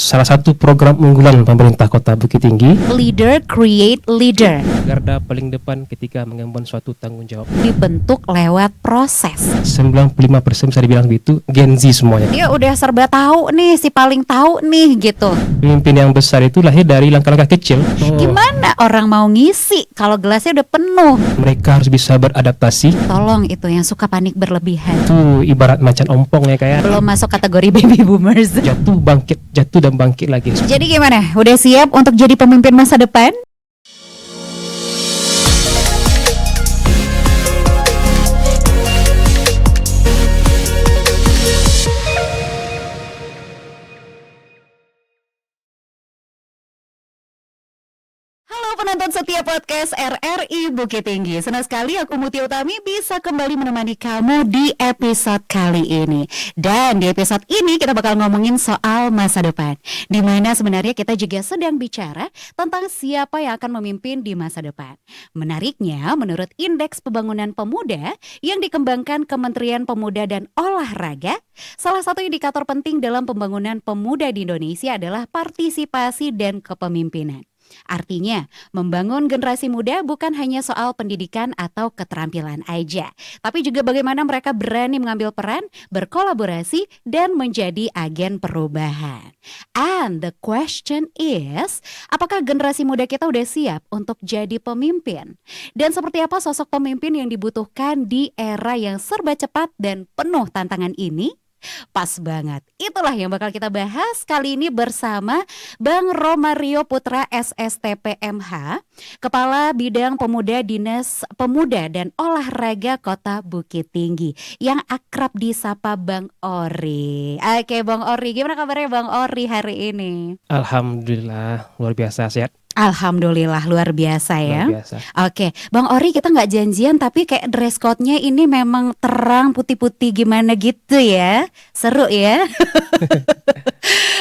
salah satu program unggulan pemerintah Kota Bukit Tinggi. Leader create leader. Garda paling depan ketika mengemban suatu tanggung jawab. Dibentuk lewat proses. 95% bisa dibilang begitu Gen Z semuanya. Dia udah serba tahu nih, si paling tahu nih gitu. Pemimpin yang besar itu lahir dari langkah-langkah kecil. Gimana orang mau ngisi kalau gelasnya udah penuh? Mereka harus bisa beradaptasi. Tolong itu yang suka panik berlebihan. Itu ibarat macan ompong ya, kayak Belum masuk kategori baby boomers. jatuh dan bangkit lagi. Jadi gimana? Udah siap untuk jadi pemimpin masa depan? Halo penonton setia podcast RRI Bukit Tinggi. Senang sekali aku Mutia Utami bisa kembali menemani kamu di episode kali ini. Dan di episode ini kita bakal ngomongin soal masa depan, di mana sebenarnya kita juga sedang bicara tentang siapa yang akan memimpin di masa depan. Menariknya, menurut Indeks Pembangunan Pemuda yang dikembangkan Kementerian Pemuda dan Olahraga, salah satu indikator penting dalam pembangunan pemuda di Indonesia adalah partisipasi dan kepemimpinan. Artinya, membangun generasi muda bukan hanya soal pendidikan atau keterampilan aja, tapi juga bagaimana mereka berani mengambil peran, berkolaborasi, dan menjadi agen perubahan. And the question is, apakah generasi muda kita udah siap untuk jadi pemimpin? Dan seperti apa sosok pemimpin yang dibutuhkan di era yang serba cepat dan penuh tantangan ini? Pas banget, itulah yang bakal kita bahas kali ini bersama Bang Romario Putra SSTP MH, Kepala Bidang Pemuda Dinas Pemuda dan Olahraga Kota Bukit Tinggi, yang akrab disapa Bang Ori. Oke Bang Ori, gimana kabarnya Bang Ori hari ini? Alhamdulillah, luar biasa sehat. Alhamdulillah luar biasa ya. Luar biasa. Oke, Bang Ori, kita nggak janjian tapi kayak dress code-nya ini memang terang putih-putih gimana gitu ya. Seru ya.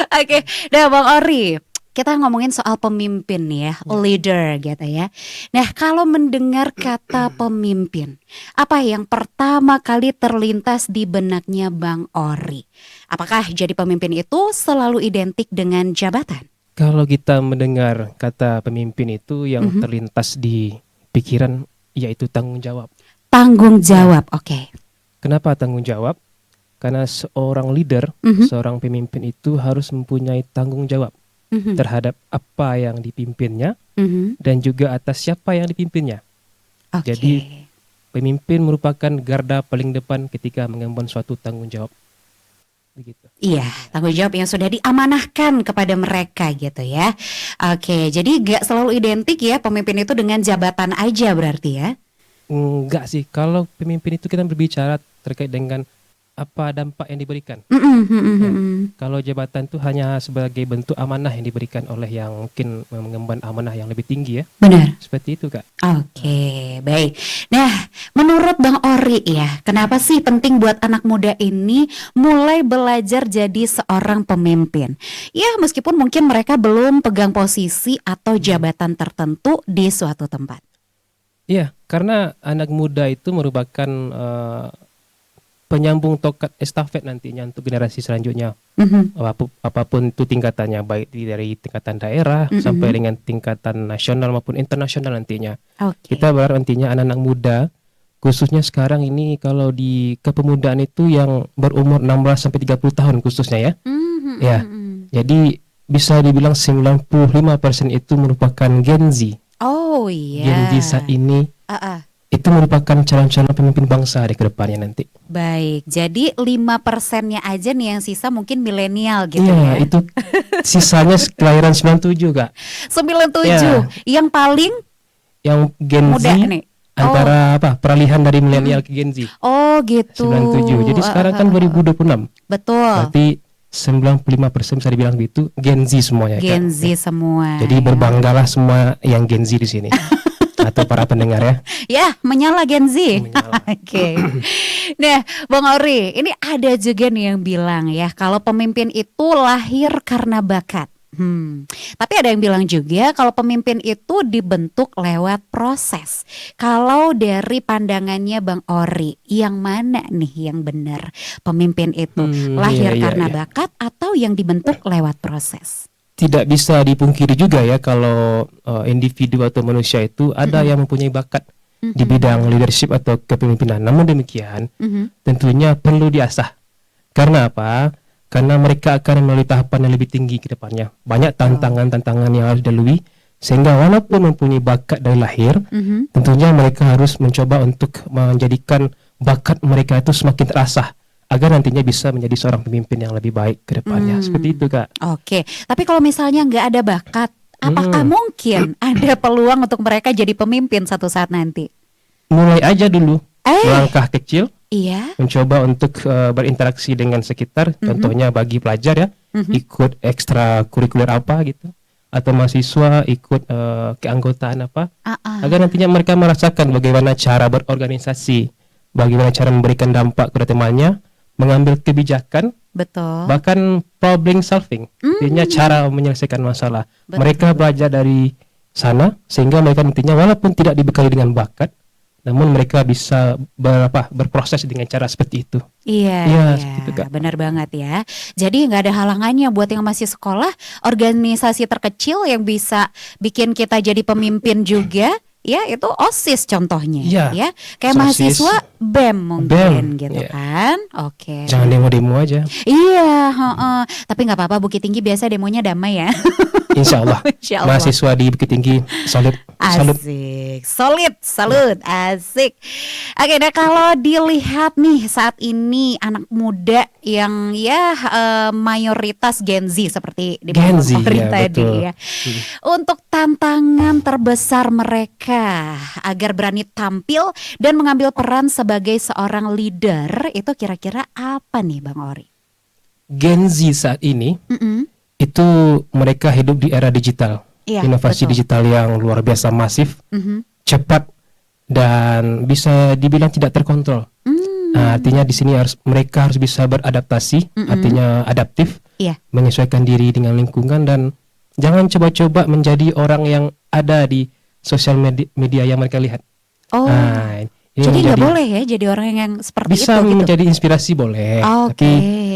Oke, nah Bang Ori, kita ngomongin soal pemimpin ya, leader gitu ya. Nah, kalau mendengar kata pemimpin, apa yang pertama kali terlintas di benaknya Bang Ori? Apakah jadi pemimpin itu selalu identik dengan jabatan? Kalau kita mendengar kata pemimpin itu yang terlintas di pikiran yaitu tanggung jawab. Tanggung jawab, oke. Kenapa tanggung jawab? Karena seorang leader, seorang pemimpin itu harus mempunyai tanggung jawab terhadap apa yang dipimpinnya dan juga atas siapa yang dipimpinnya. Oke. Jadi pemimpin merupakan garda paling depan ketika mengemban suatu tanggung jawab. Begitu. Iya, tanggung jawab yang sudah diamanahkan kepada mereka gitu ya. Oke, jadi gak selalu identik ya pemimpin itu dengan jabatan aja berarti ya? Enggak sih, kalau pemimpin itu kita berbicara terkait dengan apa dampak yang diberikan. Kalau jabatan itu hanya sebagai bentuk amanah yang diberikan oleh yang mungkin mengemban amanah yang lebih tinggi ya. Benar. Seperti itu Kak. Oke, baik. Nah, menurut Bang Ori ya, kenapa sih penting buat anak muda ini mulai belajar jadi seorang pemimpin? Ya, meskipun mungkin mereka belum pegang posisi atau jabatan tertentu di suatu tempat. Iya, karena anak muda itu merupakan penyambung tongkat estafet nantinya untuk generasi selanjutnya. Apapun itu tingkatannya, baik dari tingkatan daerah sampai dengan tingkatan nasional maupun internasional nantinya. Kita berharap nantinya anak-anak muda, khususnya sekarang ini kalau di kepemudaan itu yang berumur 16 sampai 30 tahun khususnya ya. Ya. Jadi bisa dibilang 95% itu merupakan Gen Z. Oh iya. Gen Z saat ini itu merupakan calon-calon pemimpin bangsa di kedepannya nanti. Baik, jadi 5%-nya aja nih yang sisa mungkin milenial gitu ya. Iya, itu sisanya kelahiran 97 Kak. 97, Ya. yang paling Yang Gen muda Z nih. antara peralihan dari milenial ke Gen Z. Oh gitu. 97. Jadi sekarang kan 2026. Betul. Berarti 95% bisa dibilang begitu Gen Z semuanya. Gen Kak. Z semua. Jadi berbanggalah semua yang Gen Z di sini. Atau para pendengar ya. Ya, menyala Gen Z. Menyala. Oke. Nah, Bang Ori, ini ada juga nih yang bilang ya, kalau pemimpin itu lahir karena bakat. Tapi ada yang bilang juga kalau pemimpin itu dibentuk lewat proses. Kalau dari pandangannya Bang Ori, yang mana nih yang benar? Pemimpin itu lahir karena bakat atau yang dibentuk lewat proses? Tidak bisa dipungkiri juga ya kalau individu atau manusia itu ada yang mempunyai bakat di bidang leadership atau kepemimpinan. Namun demikian, tentunya perlu diasah. Karena apa? Karena mereka akan melalui tahapan yang lebih tinggi ke depannya. Banyak tantangan-tantangan yang harus dilalui, sehingga walaupun mempunyai bakat dari lahir, tentunya mereka harus mencoba untuk menjadikan bakat mereka itu semakin terasah, agar nantinya bisa menjadi seorang pemimpin yang lebih baik ke depannya. Seperti itu, Kak. Oke, tapi kalau misalnya nggak ada bakat, apakah mungkin ada peluang untuk mereka jadi pemimpin satu saat nanti? Mulai aja dulu, langkah kecil. Iya. Mencoba untuk berinteraksi dengan sekitar, contohnya bagi pelajar ya, ikut ekstrakurikuler apa gitu, atau mahasiswa ikut keanggotaan apa, agar nantinya mereka merasakan bagaimana cara berorganisasi, bagaimana cara memberikan dampak kepada temannya, mengambil kebijakan, bahkan problem solving, artinya cara menyelesaikan masalah. Mereka belajar dari sana sehingga mereka nantinya walaupun tidak dibekali dengan bakat, namun mereka bisa berproses dengan cara seperti itu. Iya, seperti itu, Kak. Benar banget ya. Jadi nggak ada halangannya buat yang masih sekolah, organisasi terkecil yang bisa bikin kita jadi pemimpin juga. Ya itu OSIS contohnya, ya kayak OSIS, mahasiswa BEM mungkin gitu kan. Oke. Jangan demo-demo aja. Iya, tapi nggak apa-apa, Bukit Tinggi biasa demonya damai ya. Insya Allah. Mahasiswa di Bukit Tinggi salut. Salut, asik. Oke, nah kalau dilihat nih saat ini anak muda yang mayoritas Gen Z seperti di tadi ya. Untuk tantangan terbesar mereka agar berani tampil dan mengambil peran sebagai seorang leader itu kira-kira apa nih Bang Ori? Gen Z saat ini itu mereka hidup di era digital, inovasi digital yang luar biasa masif, cepat dan bisa dibilang tidak terkontrol. Artinya di sini mereka harus bisa beradaptasi, artinya adaptif, menyesuaikan diri dengan lingkungan dan jangan coba-coba menjadi orang yang ada di sosial media yang mereka lihat. Jadi nggak boleh ya jadi orang yang seperti bisa itu. Bisa menjadi inspirasi boleh, tapi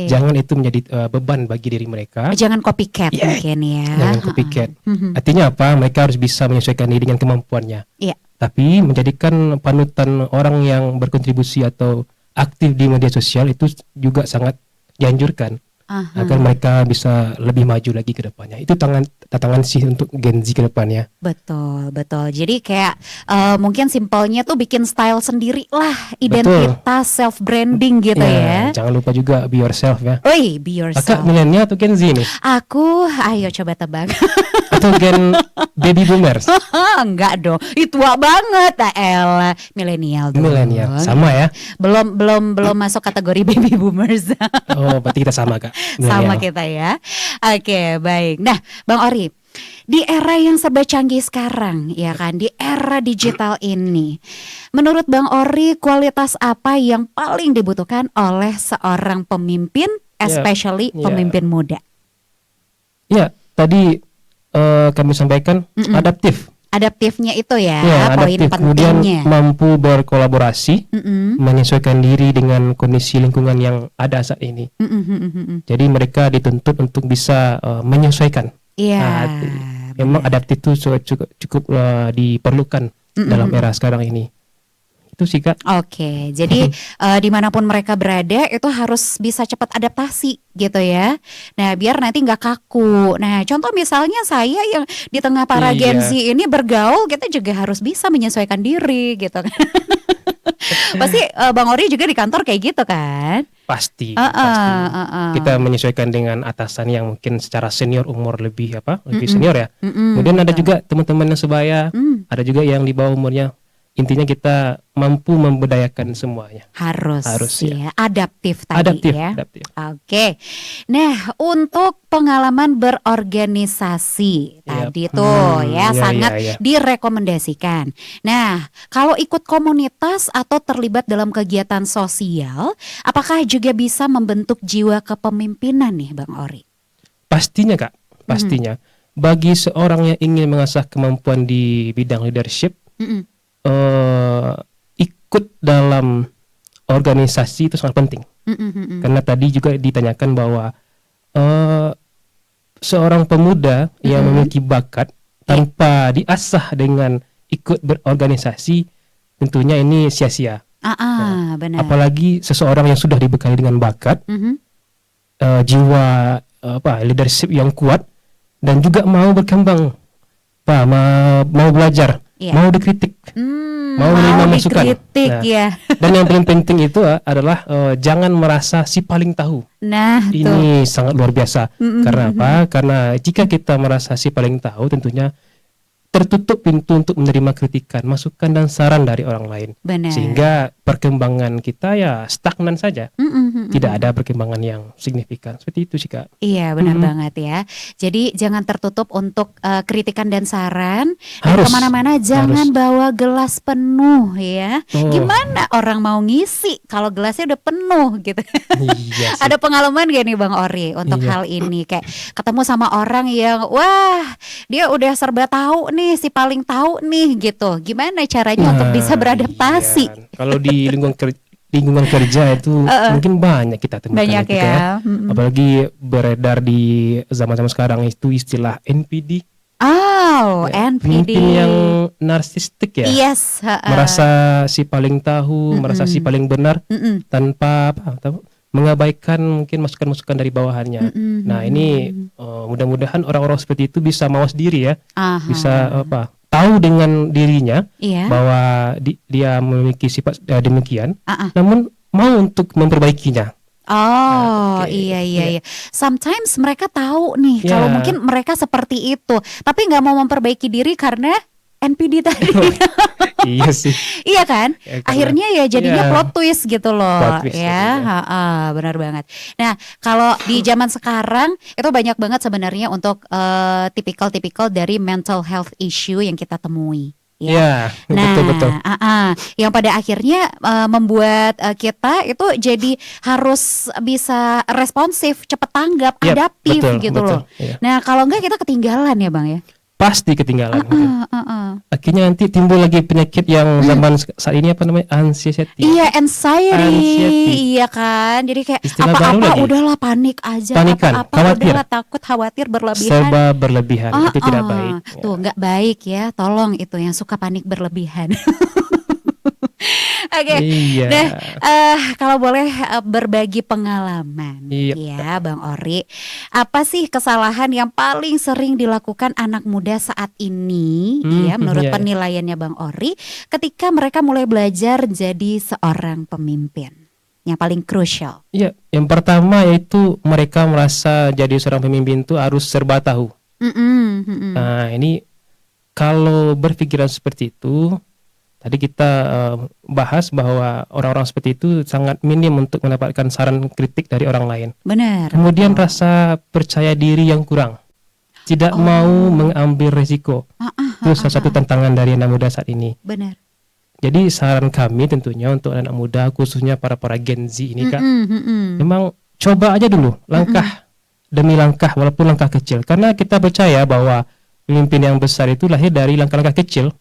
jangan itu menjadi beban bagi diri mereka. Jangan copycat mungkin ya. Jangan copycat. Artinya apa? Mereka harus bisa menyesuaikan diri dengan kemampuannya. Tapi menjadikan panutan orang yang berkontribusi atau aktif di media sosial itu juga sangat dianjurkan. Agar mereka bisa lebih maju lagi ke depannya. Itu tantangan sih untuk Gen Z ke depannya. Betul. Jadi kayak mungkin simpelnya tuh bikin style sendiri lah, identitas, self branding gitu ya. Jangan lupa juga be yourself ya. Be yourself. Kakak milenial atau Gen Z nih? Aku, ayo coba tebak. Atau Gen baby boomers? Enggak dong, itu tua banget. Milenial. Sama ya. Belum masuk kategori baby boomers. Oh, berarti kita sama, Kak. Sama kita ya. Oke, baik. Nah, Bang Ori, di era yang serba canggih sekarang, ya kan, di era digital ini, menurut Bang Ori, kualitas apa yang paling dibutuhkan oleh seorang pemimpin, especially pemimpin muda? Ya, tadi kami sampaikan adaptif. Adaptifnya itu ya, poin adaptif. pentingnya. Kemudian mampu berkolaborasi, menyesuaikan diri dengan kondisi lingkungan yang ada saat ini. Jadi mereka dituntut untuk bisa menyesuaikan. Memang adaptif itu cukup diperlukan dalam era sekarang ini. Itu sih, Kak. Oke, jadi dimanapun mereka berada itu harus bisa cepat adaptasi gitu ya. Nah biar nanti nggak kaku. Nah contoh misalnya saya yang di tengah para Gen Z ini bergaul, kita juga harus bisa menyesuaikan diri gitu kan. Pasti Bang Ori juga di kantor kayak gitu kan? Pasti. Kita menyesuaikan dengan atasan yang mungkin secara senior, umur lebih senior ya. Kemudian ada juga teman-teman yang sebaya, ada juga yang di bawah umurnya. Intinya kita mampu memberdayakan semuanya. Harus ya. Adaptif tadi ya. Adaptif. Oke. Nah, untuk pengalaman berorganisasi tadi tuh sangat direkomendasikan. Nah, kalau ikut komunitas atau terlibat dalam kegiatan sosial, apakah juga bisa membentuk jiwa kepemimpinan nih, Bang Ori? Pastinya, Kak. pastinya. Bagi seorang yang ingin mengasah kemampuan di bidang leadership, ikut dalam organisasi itu sangat penting. Karena tadi juga ditanyakan bahwa seorang pemuda yang memiliki bakat tanpa diasah dengan ikut berorganisasi, tentunya ini sia-sia. Benar. Apalagi seseorang yang sudah dibekali dengan bakat, jiwa leadership yang kuat, dan juga mau berkembang, mau belajar, mau dikritik, mau menerima masukan. Dan yang paling penting itu adalah jangan merasa si paling tahu. Nah, ini sangat luar biasa. Karena apa? Karena jika kita merasa si paling tahu, tentunya tertutup pintu untuk menerima kritikan, masukan dan saran dari orang lain. Benar. Sehingga perkembangan kita ya stagnan saja. Tidak ada perkembangan yang signifikan. Seperti itu sih, Kak. Iya, benar banget ya. Jadi jangan tertutup untuk kritikan dan saran. Dan kemana-mana jangan bawa gelas penuh ya. Gimana orang mau ngisi kalau gelasnya udah penuh gitu. Iya sih. Ada pengalaman gak nih Bang Ori untuk hal ini? Kayak ketemu sama orang yang wah dia udah serba tahu nih, si paling tahu nih gitu. Gimana caranya untuk bisa beradaptasi? Iya. Kalau di lingkungan kerja itu mungkin banyak kita temukan. Banyak itu, ya. Apalagi beredar di zaman-zaman sekarang itu istilah NPD. NPD. Pemimpin yang narsistik ya. Yes. Merasa si paling tahu, merasa si paling benar, tanpa mengabaikan mungkin masukan-masukan dari bawahannya. Nah ini mudah-mudahan orang-orang seperti itu bisa mawas diri ya, bisa tahu dengan dirinya bahwa dia memiliki sifat demikian, namun mau untuk memperbaikinya. Iya. Sometimes mereka tahu nih kalau mungkin mereka seperti itu, tapi nggak mau memperbaiki diri karena NPD tadi. Iya sih. Iya kan? Akhirnya ya jadinya plot twist gitu loh. Plot twist, Benar banget. Nah, kalau di zaman sekarang itu banyak banget sebenarnya untuk tipikal-tipikal dari mental health issue yang kita temui. Nah, betul. Yang pada akhirnya membuat kita itu jadi harus bisa responsif, cepat tanggap, adaptif gitu loh. Nah, kalau enggak kita ketinggalan ya Bang ya. Pasti ketinggalan. Akhirnya nanti timbul lagi penyakit yang zaman saat ini apa namanya, anxiety. Iya, anxiety. Iya kan. Jadi kayak istilah apa-apa udahlah panik aja. Panikan, apa-apa udahlah takut, khawatir, berlebihan. Serba berlebihan. Itu tidak baik. Tuh nggak baik ya. Tolong itu yang suka panik berlebihan. Oke. Nah, kalau boleh berbagi pengalaman ya Bang Ori, apa sih kesalahan yang paling sering dilakukan anak muda saat ini ya menurut penilaiannya Bang Ori ketika mereka mulai belajar jadi seorang pemimpin? Yang paling krusial. Iya, yang pertama yaitu mereka merasa jadi seorang pemimpin itu harus serba tahu. Nah, ini kalau berpikiran seperti itu, tadi kita bahas bahwa orang-orang seperti itu sangat minim untuk mendapatkan saran kritik dari orang lain. Benar. Kemudian rasa percaya diri yang kurang, tidak mau mengambil resiko. Itu salah satu tantangan dari anak muda saat ini. Benar. Jadi saran kami tentunya untuk anak muda, khususnya para Gen Z ini Kak, memang coba aja dulu langkah demi langkah, walaupun langkah kecil. Karena kita percaya bahwa pemimpin yang besar itu lahir dari langkah-langkah kecil.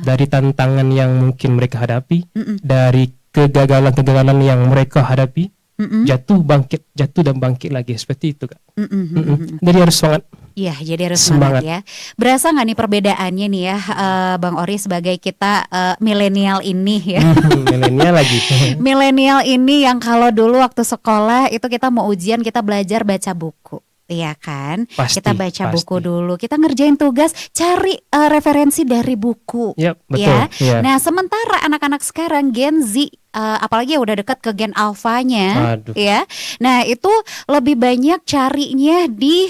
Dari tantangan yang mungkin mereka hadapi, dari kegagalan-kegagalan yang mereka hadapi, jatuh dan bangkit lagi, seperti itu Kak. Jadi harus semangat. Iya, jadi harus semangat ya. Berasa nggak nih perbedaannya nih ya, Bang Ori sebagai kita milenial ini ya. Milenial lagi. Milenial ini yang kalau dulu waktu sekolah itu kita mau ujian kita belajar baca buku. Iya kan, kita baca buku dulu, kita ngerjain tugas, cari referensi dari buku, betul, ya. Nah, sementara anak-anak sekarang Gen Z, apalagi udah dekat ke Gen Alpha-nya, ya. Nah, itu lebih banyak carinya di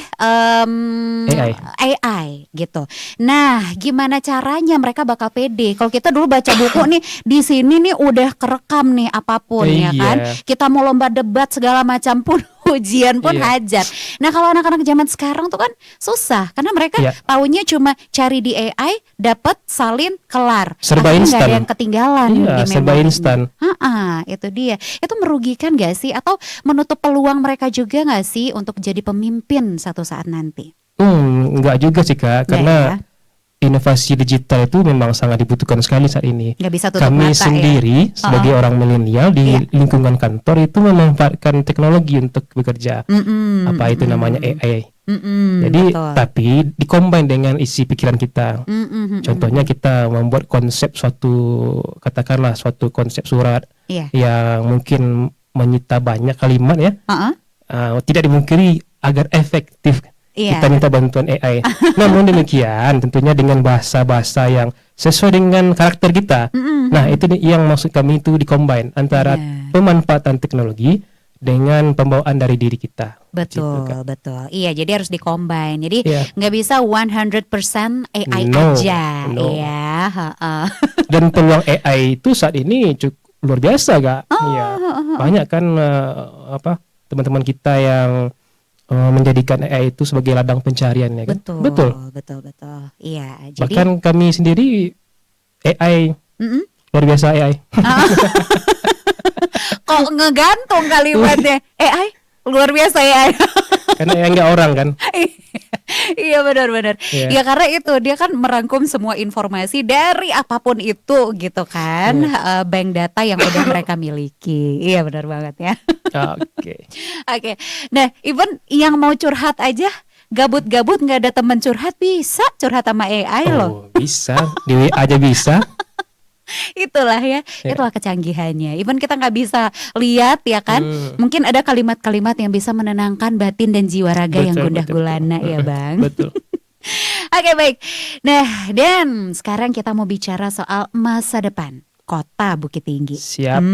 AI gitu. Nah, gimana caranya mereka bakal pede? Kalau kita dulu baca buku nih, di sini nih udah kerekam nih apapun ya kan. Kita mau lomba debat segala macam pun ujian pun hajar. Nah kalau anak-anak zaman sekarang tuh kan susah karena mereka taunya cuma cari di AI, dapat, salin, kelar. Serba instan. Nggak ada yang ketinggalan. Iya, serba instan. Itu dia. Itu merugikan gak sih atau menutup peluang mereka juga gak sih untuk jadi pemimpin satu saat nanti? Enggak juga sih Kak, karena inovasi digital itu memang sangat dibutuhkan sekali saat ini. Nggak bisa tutup Kami mata, sendiri sebagai orang milenial di lingkungan kantor itu memanfaatkan teknologi untuk bekerja. Apa itu namanya AI. Jadi betul. Tapi dikombin dengan isi pikiran kita. Contohnya kita membuat konsep katakanlah suatu konsep surat yang mungkin menyita banyak kalimat ya. Tidak dimungkiri agar efektif. Kita minta bantuan AI. Namun demikian tentunya dengan bahasa-bahasa yang sesuai dengan karakter kita. Nah itu yang maksud kami itu dikombin antara pemanfaatan teknologi dengan pembawaan dari diri kita. Betul, gitu, betul. Iya, jadi harus dikombin. Jadi nggak bisa 100% AI aja. Iya. Dan peluang AI itu saat ini cukup luar biasa, Kak. Banyak kan teman-teman kita yang menjadikan AI itu sebagai ladang pencarian ya kan? Betul. Iya. Jadi bahkan kami sendiri AI luar biasa AI. Kok ngegantung kalimatnya AI luar biasa AI. Karena AI nggak orang kan? Iya benar-benar. Ya karena itu dia kan merangkum semua informasi dari apapun itu gitu kan, bank data yang udah mereka miliki. Iya benar banget ya. Oke. Nah, even yang mau curhat aja, gabut-gabut nggak ada teman curhat, bisa curhat sama AI loh. Bisa, di WA aja bisa. Itulah itulah kecanggihannya. Even kita nggak bisa lihat ya kan, mungkin ada kalimat-kalimat yang bisa menenangkan batin dan jiwa raga yang gundah gulana ya bang. Betul. Oke, baik. Nah dan sekarang kita mau bicara soal masa depan Kota Bukit Tinggi. Siap.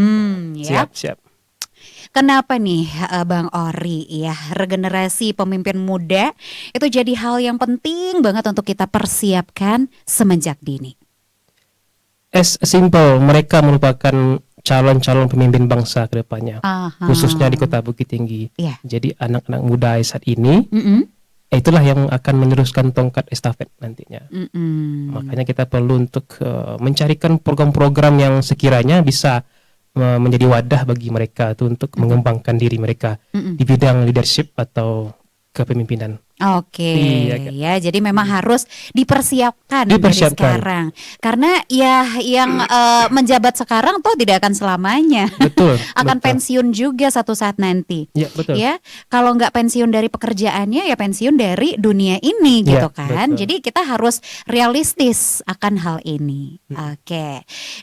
Kenapa nih Bang Ori ya, regenerasi pemimpin muda itu jadi hal yang penting banget untuk kita persiapkan semenjak dini. As simple, mereka merupakan calon-calon pemimpin bangsa ke depannya, khususnya di Kota Bukit Tinggi. Jadi anak-anak muda saat ini, itulah yang akan meneruskan tongkat estafet nantinya. Makanya kita perlu untuk mencarikan program-program yang sekiranya bisa menjadi wadah bagi mereka itu untuk mengembangkan diri mereka di bidang leadership atau kepemimpinan. Ya jadi memang harus dipersiapkan dari sekarang. Karena yang menjabat sekarang toh tidak akan selamanya. Betul. Akan pensiun juga satu saat nanti. Ya, betul. Ya, kalau nggak pensiun dari pekerjaannya ya pensiun dari dunia ini gitu kan. Betul. Jadi kita harus realistis akan hal ini.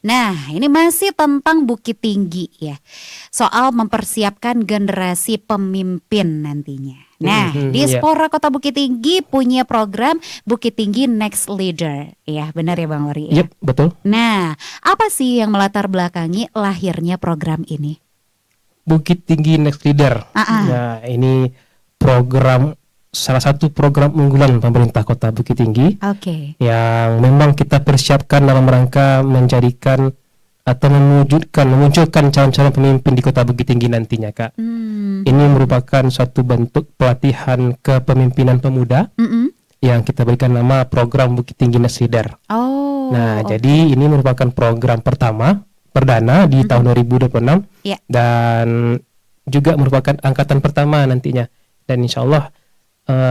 Nah, ini masih tentang Bukit Tinggi ya. Soal mempersiapkan generasi pemimpin nantinya. Nah, Diaspora Kota Bukit Tinggi punya program Bukit Tinggi Next Leader. Ya, benar ya Bang Ori? Yep, betul. Nah, apa sih yang melatar belakangi lahirnya program ini? Bukit Tinggi Next Leader. Nah, ini salah satu program unggulan pemerintah Kota Bukit Tinggi. Yang memang kita persiapkan dalam rangka menjadikan atau memunculkan calon-calon pemimpin di Kota Bukit Tinggi nantinya, Kak. Ini merupakan suatu bentuk pelatihan kepemimpinan pemuda yang kita berikan nama program Bukit Tinggi Next Leader. Jadi ini merupakan program perdana di tahun 2026 dan juga merupakan angkatan pertama nantinya. Dan insya Allah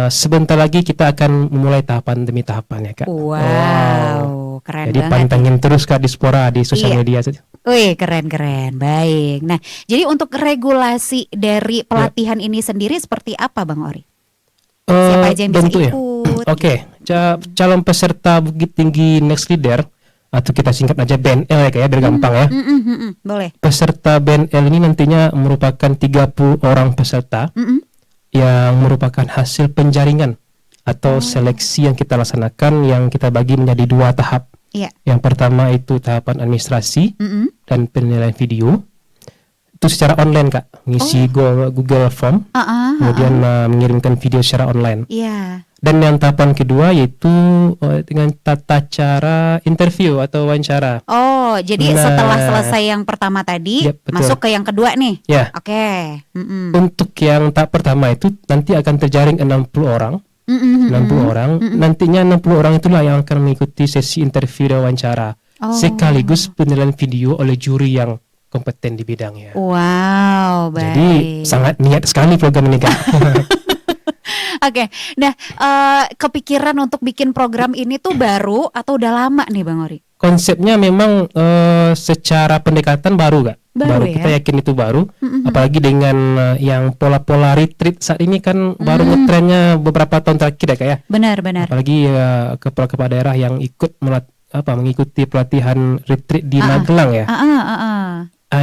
sebentar lagi kita akan memulai tahapan demi tahapan ya, Kak. Wow. Keren jadi banget. pantengin terus Kak Diaspora di sosial media. Wih, keren. Baik. Nah, jadi untuk regulasi dari pelatihan ini sendiri seperti apa Bang Ori? Siapa aja yang bisa ikut? Calon peserta Bukit Tinggi Next Leader atau kita singkat aja BNL ya kayak biar gampang ya. Boleh. Peserta BNL ini nantinya merupakan 30 orang peserta yang merupakan hasil penjaringan atau seleksi yang kita laksanakan yang kita bagi menjadi 2 tahap. Yang pertama itu tahapan administrasi dan penilaian video. Itu secara online Kak, ngisi Google Form, kemudian mengirimkan video secara online. Dan yang tahapan kedua yaitu dengan tata cara interview atau wawancara. Oh, jadi setelah selesai yang pertama tadi, masuk ke yang kedua nih. Ya. Oke. Untuk yang tahap pertama itu nanti akan terjaring 60 orang. 60 orang. Nantinya 60 orang itulah yang akan mengikuti sesi interview dan wawancara. Sekaligus penilaian video oleh juri yang kompeten di bidangnya. Wow, baik. Jadi sangat niat sekali program ini, Kak. Oke, nah kepikiran untuk bikin program ini tuh baru atau udah lama nih Bang Ori? Konsepnya memang secara pendekatan baru, Kak. Baru ya? Kita yakin itu baru. Apalagi dengan yang pola-pola retreat saat ini kan baru ngetrennya beberapa tahun terakhir ya, Kak ya. Benar. Apalagi kepala-kepala daerah yang ikut mengikuti pelatihan retreat di Magelang ya.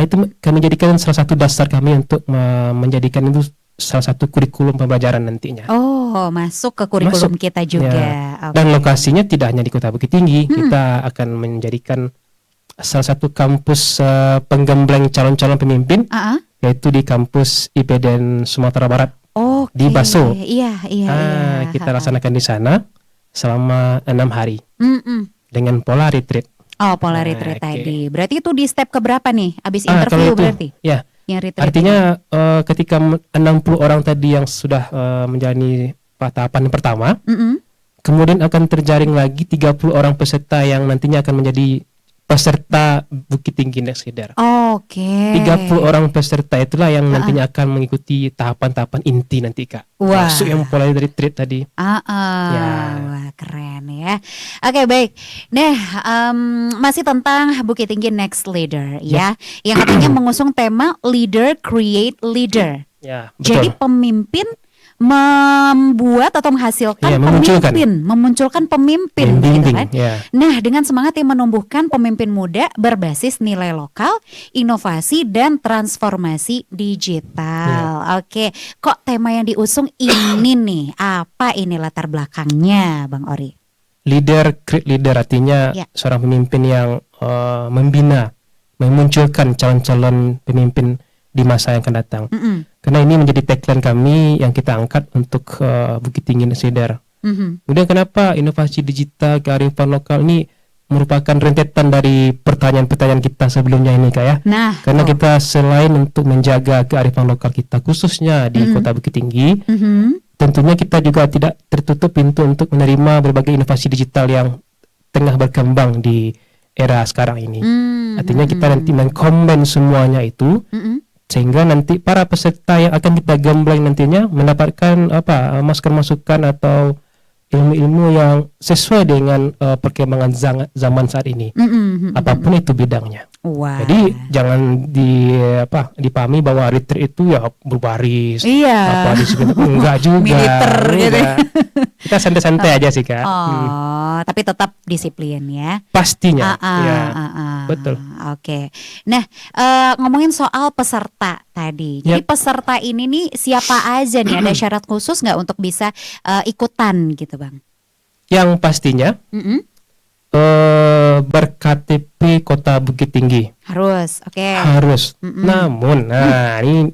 Itu kami jadikan salah satu dasar kami untuk menjadikan itu salah satu kurikulum pembelajaran nantinya. Oh, masuk ke kurikulum kita juga. Ya. Dan lokasinya tidak hanya di Kota Bukit Tinggi, kita akan menjadikan salah satu kampus penggembleng calon-calon pemimpin, yaitu di kampus IPDN Sumatera Barat, di Baso. Iya. Kita laksanakan di sana selama 6 hari dengan pola retreat. Oh, pola retreat tadi. Berarti itu di step keberapa nih? Abis interview berarti? Ya. Artinya ketika 60 orang tadi yang sudah menjalani tahapan pertama, kemudian akan terjaring lagi 30 orang peserta yang nantinya akan menjadi peserta Bukit Tinggi Next Leader. 30 orang peserta itulah yang nantinya akan mengikuti tahapan-tahapan inti nanti, Kak. Masuk yang pola retreat tadi. Wah, keren ya. Oke, baik. Nah, masih tentang Bukit Tinggi Next Leader ya, yang katanya mengusung tema Leader Create Leader. Ya, betul. Jadi pemimpin membuat atau menghasilkan memunculkan pemimpin gitu kan. Nah, dengan semangat yang menumbuhkan pemimpin muda berbasis nilai lokal, inovasi dan transformasi digital. Oke, kok tema yang diusung ini nih? Apa ini latar belakangnya, Bang Ori? Leader create leader artinya seorang pemimpin yang membina, memunculkan calon-calon pemimpin di masa yang akan datang. Karena ini menjadi tagline kami yang kita angkat untuk Bukit Tinggi Next Leader. Kemudian kenapa inovasi digital, kearifan lokal ini merupakan rentetan dari pertanyaan-pertanyaan kita sebelumnya ini, Kak ya. Karena kita selain untuk menjaga kearifan lokal kita khususnya di Kota Bukit Tinggi, tentunya kita juga tidak tertutup pintu untuk menerima berbagai inovasi digital yang tengah berkembang di era sekarang ini. Artinya kita nanti mengkombin semuanya itu, sehingga nanti para peserta yang akan kita gembleng nantinya mendapatkan masukan-masukan atau ilmu-ilmu yang sesuai dengan perkembangan zaman saat ini, apapun itu bidangnya. Jadi jangan dipahami bahwa retreat itu ya berbaris, enggak juga. Militer gitu. Kita santai-santai aja sih, Kak. Tapi tetap disiplin ya. Pastinya. Betul. Oke. Nah, ngomongin soal peserta tadi. Jadi peserta ini nih siapa aja nih? Ada syarat khusus nggak untuk bisa ikutan gitu, Bang? Yang pastinya ber-KTP Kota Bukit Tinggi. Harus, Harus. Namun, ini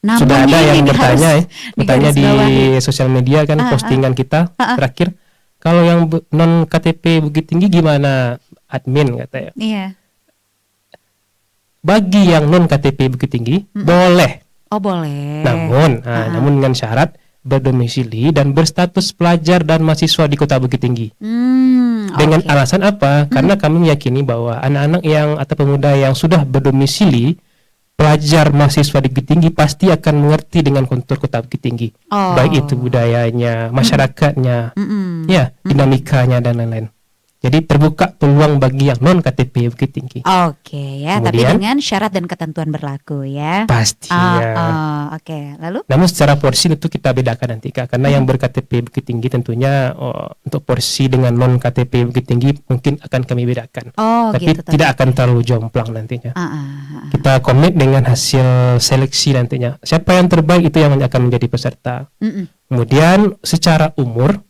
sudah ada yang bertanya di sosial media kan, postingan kita terakhir. Kalau yang non KTP Bukit Tinggi gimana, admin katanya? Iya. Bagi yang non KTP Bukit Tinggi boleh. Boleh. Namun dengan syarat berdomisili dan berstatus pelajar dan mahasiswa di Kota Bukit Tinggi. Dengan alasan apa? Karena kami meyakini bahwa anak-anak yang atau pemuda yang sudah berdomisili pelajar mahasiswa di Bukit Tinggi pasti akan mengerti dengan kontur Kota Bukit Tinggi, baik itu budayanya, masyarakatnya, dinamikanya dan lain-lain. Jadi terbuka peluang bagi yang non KTP Bukit Tinggi. Kemudian, tapi dengan syarat dan ketentuan berlaku ya. Pasti ya. Lalu? Namun secara porsi itu kita bedakan nanti, Kak, karena yang ber-KTP Bukit Tinggi tentunya untuk porsi dengan non KTP Bukit Tinggi mungkin akan kami bedakan. Tapi gitu, tidak akan terlalu jomplang nantinya. Kita komit dengan hasil seleksi nantinya. Siapa yang terbaik itu yang akan menjadi peserta. Kemudian secara umur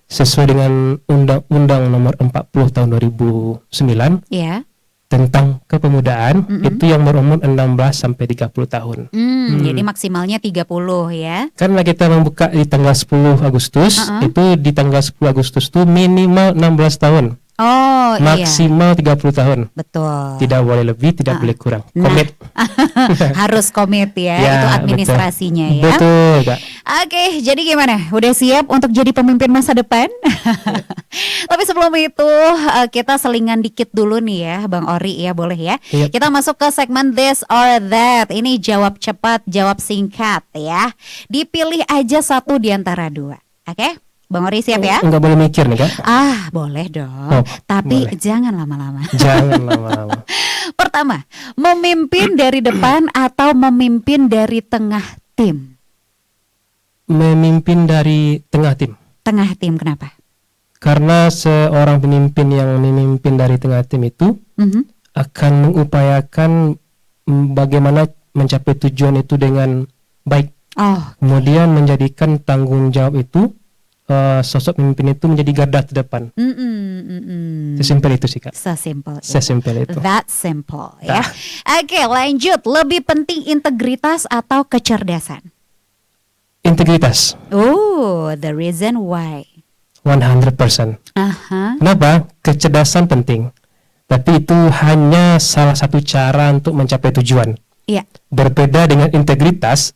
sesuai dengan Undang-Undang Nomor 40 Tahun 2009, tentang kepemudaan itu yang berumur 16 sampai 30 tahun. Jadi maksimalnya 30 ya. Karena kita membuka di tanggal 10 Agustus, itu di tanggal 10 Agustus itu minimal 16 tahun. Oh maksimal 30 tahun. Betul. Tidak boleh lebih, tidak boleh kurang. Komit. Harus komit ya, itu administrasinya betul. ya. Betul, Kak. Oke, jadi gimana? Udah siap untuk jadi pemimpin masa depan? Tapi sebelum itu kita selingan dikit dulu nih ya, Bang Ori ya, boleh ya? Yep. Kita masuk ke segmen This or That. Ini jawab cepat, jawab singkat ya. Dipilih aja satu di antara dua. Oke? Bang Ori siap ya? Enggak boleh mikir nih, Kak. Boleh dong. Tapi boleh. Jangan lama-lama. Jangan lama-lama. Pertama, memimpin dari depan atau memimpin dari tengah tim? Memimpin dari tengah tim. Tengah tim, kenapa? Karena seorang pemimpin yang memimpin dari tengah tim itu akan mengupayakan bagaimana mencapai tujuan itu dengan baik. Kemudian menjadikan tanggung jawab itu sosok pemimpin itu menjadi garda terdepan. Sesimpel itu sih, Kak. Sesimpel itu. That simple ya. Oke, lanjut. Lebih penting integritas atau kecerdasan? Integritas. The reason why? 100%. Kenapa? Kecerdasan penting. Tapi itu hanya salah satu cara untuk mencapai tujuan. Iya. Berbeda dengan integritas.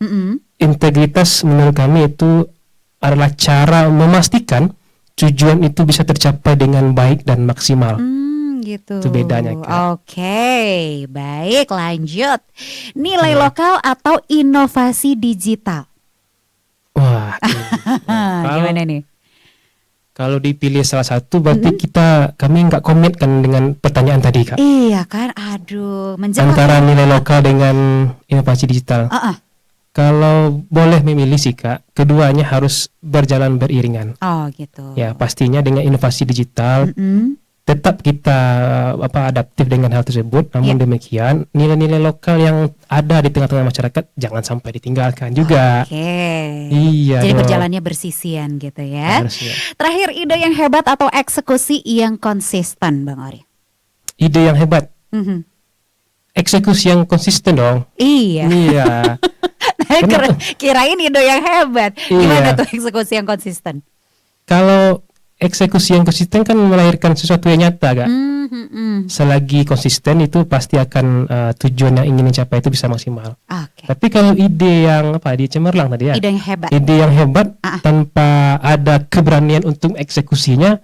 Integritas menurut kami itu adalah cara memastikan tujuan itu bisa tercapai dengan baik dan maksimal. Gitu. Itu bedanya, Kak. Oke, baik, lanjut. Nilai lokal atau inovasi digital? Wah, gimana nih? Kalau dipilih salah satu berarti kami nggak komit kan dengan pertanyaan tadi, Kak. Iya kan, aduh, menjawab antara nilai lokal dengan inovasi digital. Kalau boleh memilih sih, Kak, keduanya harus berjalan beriringan. Gitu. Ya, pastinya dengan inovasi digital tetap kita adaptif dengan hal tersebut. Namun demikian, nilai-nilai lokal yang ada di tengah-tengah masyarakat jangan sampai ditinggalkan juga. Iya. Jadi berjalannya bersisian gitu ya. Harusnya. Terakhir, ide yang hebat atau eksekusi yang konsisten, Bang Ori? Ide yang hebat. Eksekusi yang konsisten dong. Iya. Kirain ide yang hebat. Gimana tuh eksekusi yang konsisten? Kalau eksekusi yang konsisten kan melahirkan sesuatu yang nyata, Kak. Selagi konsisten itu pasti akan tujuan yang ingin dicapai itu bisa maksimal. Tapi kalau ide yang dia cemerlang tadi ya. Ide yang hebat. Ide yang hebat tanpa ada keberanian untuk eksekusinya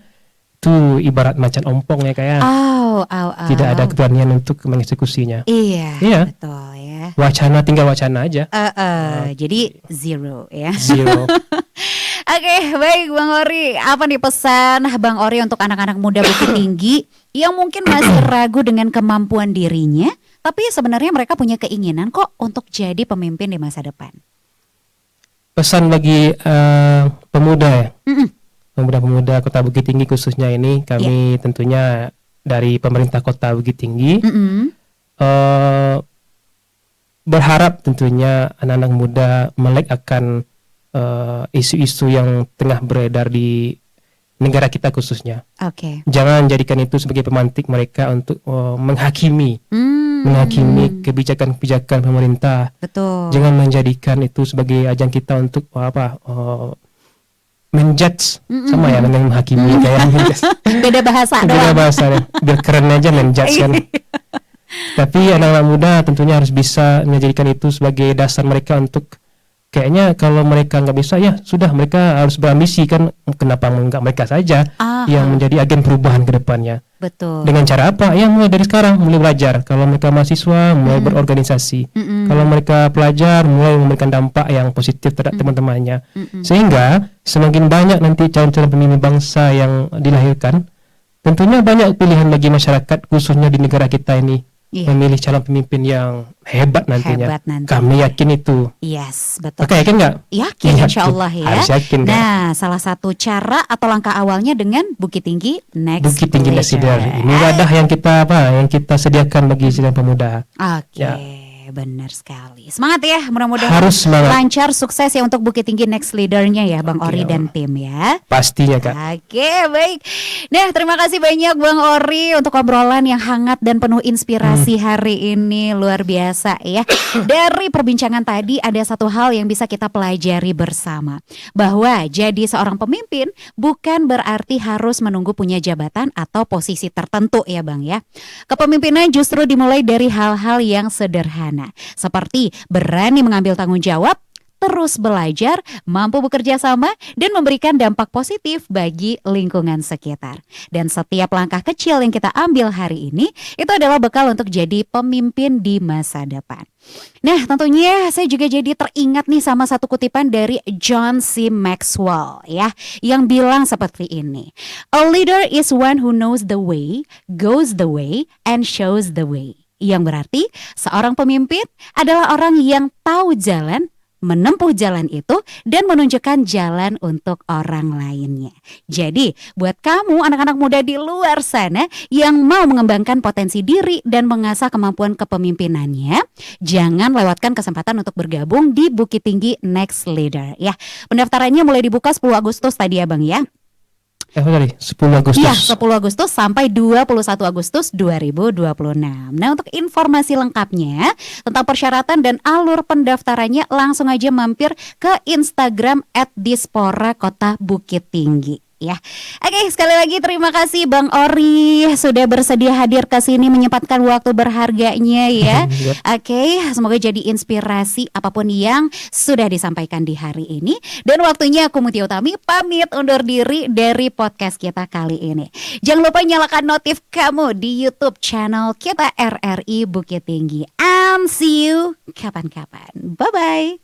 itu ibarat macan ompong ya, kayak. Tidak ada keberanian untuk mengeksekusinya. Iya. Betul ya. Wacana, tinggal wacana aja. Jadi zero ya. Zero. Oke, baik Bang Ori. Apa nih pesan Bang Ori untuk anak-anak muda Bukit Tinggi yang mungkin masih ragu dengan kemampuan dirinya, tapi sebenarnya mereka punya keinginan kok untuk jadi pemimpin di masa depan? Pesan bagi pemuda ya. Pemuda-pemuda Kota Bukit Tinggi khususnya ini, kami tentunya dari pemerintah Kota Bukit Tinggi berharap tentunya anak-anak muda melek akan isu-isu yang tengah beredar di negara kita khususnya. Jangan jadikan itu sebagai pemantik mereka untuk menghakimi kebijakan-kebijakan pemerintah. Betul. Jangan menjadikan itu sebagai ajang kita untuk menjudge, sama ya dengan menghakimi kayak beda bahasa ya. Biar keren aja menjudge kan. Tapi anak-anak muda tentunya harus bisa menjadikan itu sebagai dasar mereka untuk kayaknya kalau mereka nggak bisa, ya sudah, mereka harus berambisi kan. Kenapa nggak mereka saja yang menjadi agen perubahan ke depannya? Betul. Dengan cara apa? Ya mulai dari sekarang, mulai belajar. Kalau mereka mahasiswa, mulai berorganisasi. Kalau mereka pelajar, mulai memberikan dampak yang positif terhadap teman-temannya. Sehingga semakin banyak nanti calon-calon pemimpin bangsa yang dilahirkan, tentunya banyak pilihan bagi masyarakat khususnya di negara kita ini. Memilih calon pemimpin yang hebat nantinya. Kami yakin itu. Yes, betul. Oke, yakin nggak? Yakin, insya Allah ya. Harus yakin, nah, salah satu cara atau langkah awalnya dengan Bukit Tinggi Next Bukit Tinggi Next Leader. Ini wadah yang kita sediakan bagi sidang pemuda. Oke. Ya. benar sekali. Semangat ya, mudah-mudahan Harus semangat. lancar, sukses ya untuk Bukit Tinggi Next Leader-nya ya Bang Ori dan tim ya. Pastinya Kak. Oke, baik. Nah, terima kasih banyak Bang Ori untuk obrolan yang hangat dan penuh inspirasi hari ini. Luar biasa ya. Dari perbincangan tadi ada satu hal yang bisa kita pelajari bersama, bahwa jadi seorang pemimpin bukan berarti harus menunggu punya jabatan atau posisi tertentu ya Bang ya. Kepemimpinan justru dimulai dari hal-hal yang sederhana, seperti berani mengambil tanggung jawab, terus belajar, mampu bekerja sama, dan memberikan dampak positif bagi lingkungan sekitar. Dan setiap langkah kecil yang kita ambil hari ini, itu adalah bekal untuk jadi pemimpin di masa depan. Nah, tentunya saya juga jadi teringat nih sama satu kutipan dari John C. Maxwell ya, yang bilang seperti ini. A leader is one who knows the way, goes the way, and shows the way. Yang berarti seorang pemimpin adalah orang yang tahu jalan, menempuh jalan itu, dan menunjukkan jalan untuk orang lainnya. Jadi buat kamu anak-anak muda di luar sana yang mau mengembangkan potensi diri dan mengasah kemampuan kepemimpinannya, jangan lewatkan kesempatan untuk bergabung di Bukit Tinggi Next Leader ya. Pendaftarannya mulai dibuka 10 Agustus tadi ya Bang ya. 10 Agustus. Iya, 10 Agustus sampai 21 Agustus 2026. Nah, untuk informasi lengkapnya tentang persyaratan dan alur pendaftarannya, langsung aja mampir ke Instagram @dispora Kota Bukit Tinggi. Ya, oke, sekali lagi terima kasih Bang Ori sudah bersedia hadir ke sini menyempatkan waktu berharganya ya. Oke, semoga jadi inspirasi apapun yang sudah disampaikan di hari ini. Dan waktunya aku Mutia Utami pamit undur diri dari podcast kita kali ini. Jangan lupa nyalakan notif kamu di YouTube channel kita RRI Bukit Tinggi. And see you kapan-kapan. Bye bye.